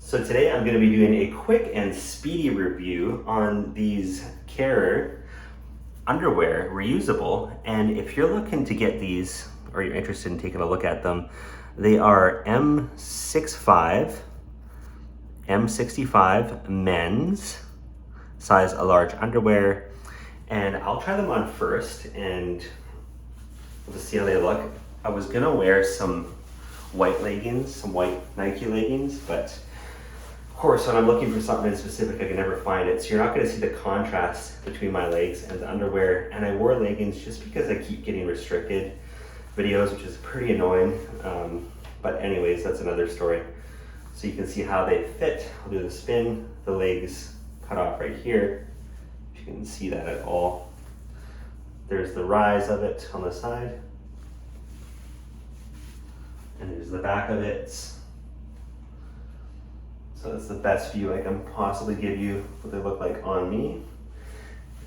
So today I'm going to be doing a quick and speedy review on these Care underwear, reusable. And if you're looking to get these, or you're interested in taking a look at them, they are M65, M65 men's, size a large underwear. And I'll try them on first and we'll just see how they look. I was gonna wear some white leggings, some white Nike leggings, but of course, when I'm looking for something in specific, I can never find it. So you're not gonna see the contrast between my legs and the underwear. And I wore leggings just because I keep getting restricted videos, which is pretty annoying. But anyways, that's another story. So you can see how they fit. I'll do the spin, the legs cut off right here. If you can see that at all. There's the rise of it on the side. And there's the back of it. So that's the best view I can possibly give you what they look like on me.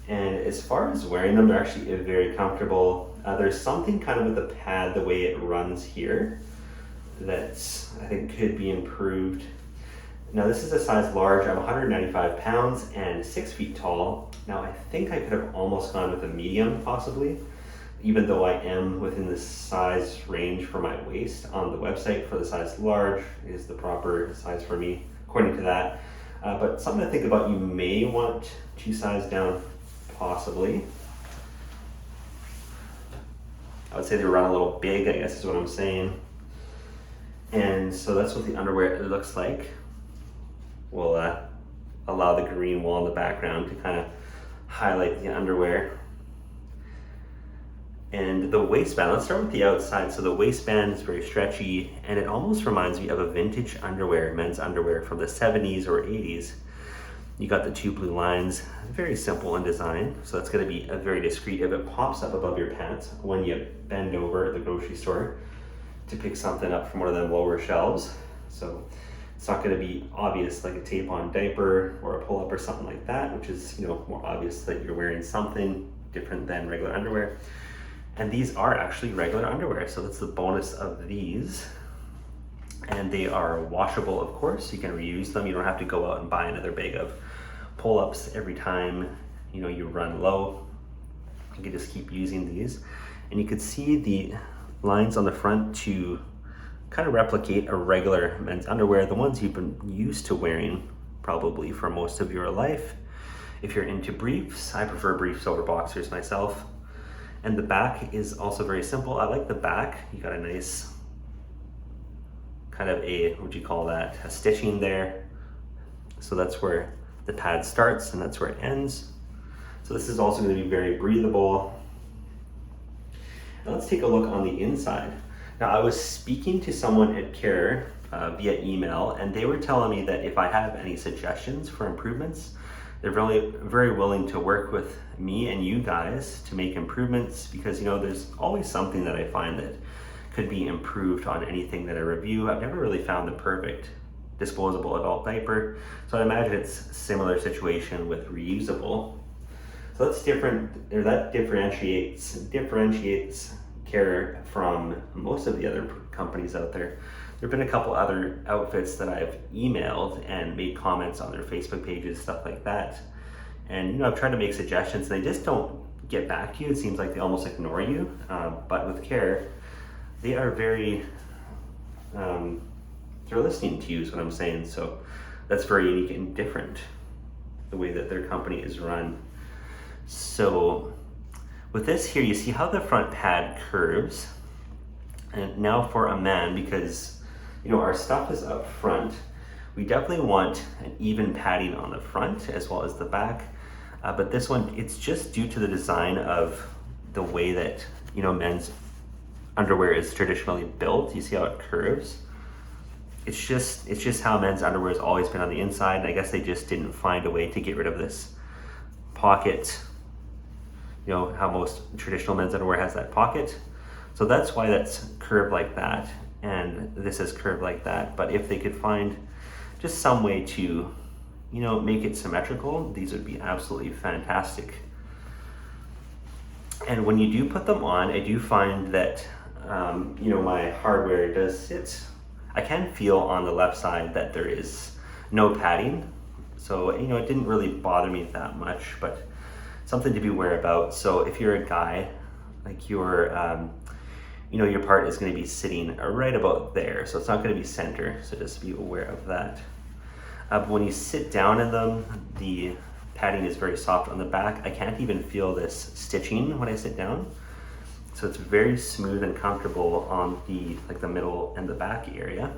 And as far as wearing them, they're actually very comfortable. There's something kind of with the pad, the way it runs here, that I think could be improved. Now this is a size large. I'm 195 pounds and 6 feet tall. Now I think I could have almost gone with a medium possibly, even though I am within the size range for my waist on the website. For the size large is the proper size for me, according to that. But something to think about, you may want to size down, possibly. I would say they run a little big, I guess is what I'm saying. And so that's what the underwear looks like. We'll allow the green wall in the background to kind of highlight the underwear. And the waistband, let's start with the outside. So the waistband is very stretchy and it almost reminds me of a vintage underwear, men's underwear from the 70s or 80s. You got the two blue lines, very simple in design. So that's gonna be a very discreet. If it pops up above your pants when you bend over at the grocery store to pick something up from one of them lower shelves. So it's not gonna be obvious like a tape-on diaper or a pull-up or something like that, which is, more obvious that you're wearing something different than regular underwear. And these are actually regular underwear, so that's the bonus of these. And they are washable, of course. You can reuse them. You don't have to go out and buy another bag of pull-ups every time you run low. You can just keep using these. And you can see the lines on the front to kind of replicate a regular men's underwear, the ones you've been used to wearing probably for most of your life. If you're into briefs, I prefer briefs over boxers myself. And the back is also very simple. I like the back. You got a nice kind of a stitching there. So that's where the pad starts and that's where it ends. So this is also going to be very breathable. Now let's take a look on the inside. Now I was speaking to someone at Care via email, and they were telling me that if I have any suggestions for improvements, they're really very willing to work with me and you guys to make improvements, because there's always something that I find that could be improved on anything that I review. I've never really found the perfect disposable adult diaper, so I imagine it's a similar situation with reusable. So that's different, or that differentiates Care from most of the other companies out there. There have been a couple other outfits that I've emailed and made comments on their Facebook pages, stuff like that. And I've tried to make suggestions and they just don't get back to you. It seems like they almost ignore you. But with Care, they are very, they're listening to you is what I'm saying. So that's very unique and different, the way that their company is run. So with this here, you see how the front pad curves. And now for a man, because our stuff is up front, we definitely want an even padding on the front as well as the back. But this one, it's just due to the design of the way that men's underwear is traditionally built. You see how it curves? It's just how men's underwear has always been on the inside, and I guess they just didn't find a way to get rid of this pocket. How most traditional men's underwear has that pocket. So that's why that's curved like that, and this is curved like that. But if they could find just some way to, make it symmetrical, these would be absolutely fantastic. And when you do put them on, I do find that, my hardware does sit. I can feel on the left side that there is no padding. So, you know, it didn't really bother me that much, but something to be aware about. So if you're a guy, like you know, your part is going to be sitting right about there. So it's not going to be center. So just be aware of that. But when you sit down in them, the padding is very soft on the back. I can't even feel this stitching when I sit down. So it's very smooth and comfortable on the middle and the back area.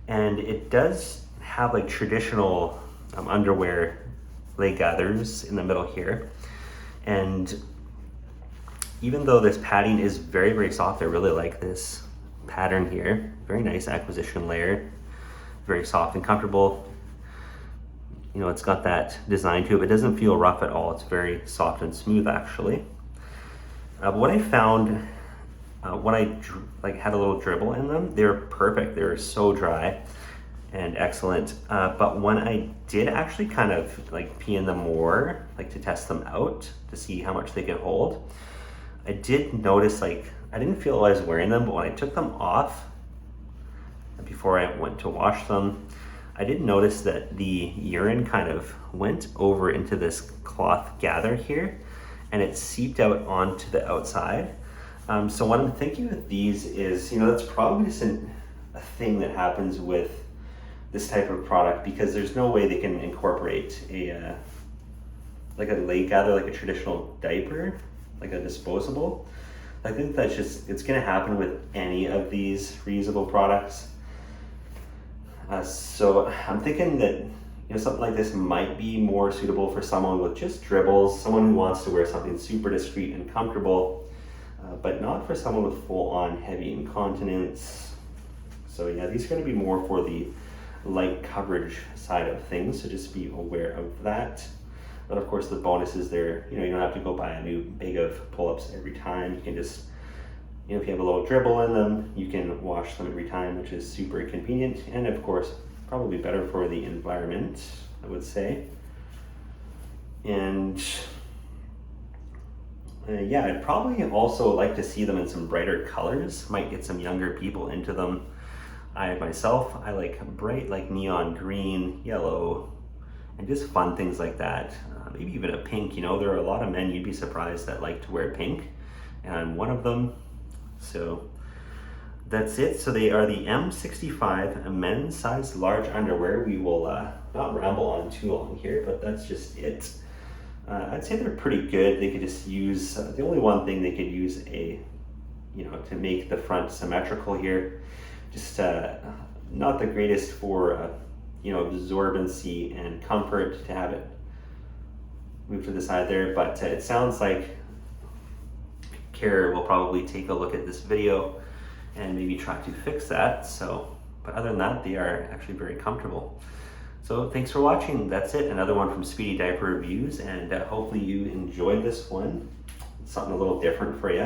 And it does have like traditional underwear leg gathers in the middle here. And even though this padding is very, very soft, I really like this pattern here. Very nice acquisition layer, very soft and comfortable. You know, it's got that design to it, but it doesn't feel rough at all. It's very soft and smooth actually. What I found when I had a little dribble in them, they're perfect. They're so dry and excellent. But when I did actually kind of like pee in them more, like to test them out to see how much they can hold, I did notice I didn't feel I was wearing them, but when I took them off before I went to wash them, I did notice that the urine kind of went over into this cloth gather here, and it seeped out onto the outside. So what I'm thinking with these is, you know, that's probably just a thing that happens with this type of product, because there's no way they can incorporate a leg gather, like a traditional diaper, like a disposable. I think that's it's gonna happen with any of these reusable products. So I'm thinking that, you know, something like this might be more suitable for someone with just dribbles, someone who wants to wear something super discreet and comfortable, but not for someone with full-on heavy incontinence. So yeah, these are going to be more for the light coverage side of things, so just be aware of that. But of course the bonus is there, you know, you don't have to go buy a new bag of pull-ups every time. You can just, you know, if you have a little dribble in them, you can wash them every time, which is super convenient, and of course probably better for the environment, I would say. And yeah, I'd probably also like to see them in some brighter colors. Might get some younger people into them. I myself, I like bright, like neon green, yellow, and just fun things like that. Maybe even a pink. You know, there are a lot of men you'd be surprised that like to wear pink, and I'm one of them. So that's it. So they are the M65 men's size large underwear. We will not ramble on too long here, but that's just it. I'd say they're pretty good. They could just use, the only one thing they could use to make the front symmetrical here. Just not the greatest for, absorbency and comfort to have it move to the side there, but it sounds like Care will probably take a look at this video and maybe try to fix that. So, but other than that, they are actually very comfortable. So thanks for watching. That's it. Another one from Speedy Diaper Reviews, and hopefully you enjoyed this one. It's something a little different for you.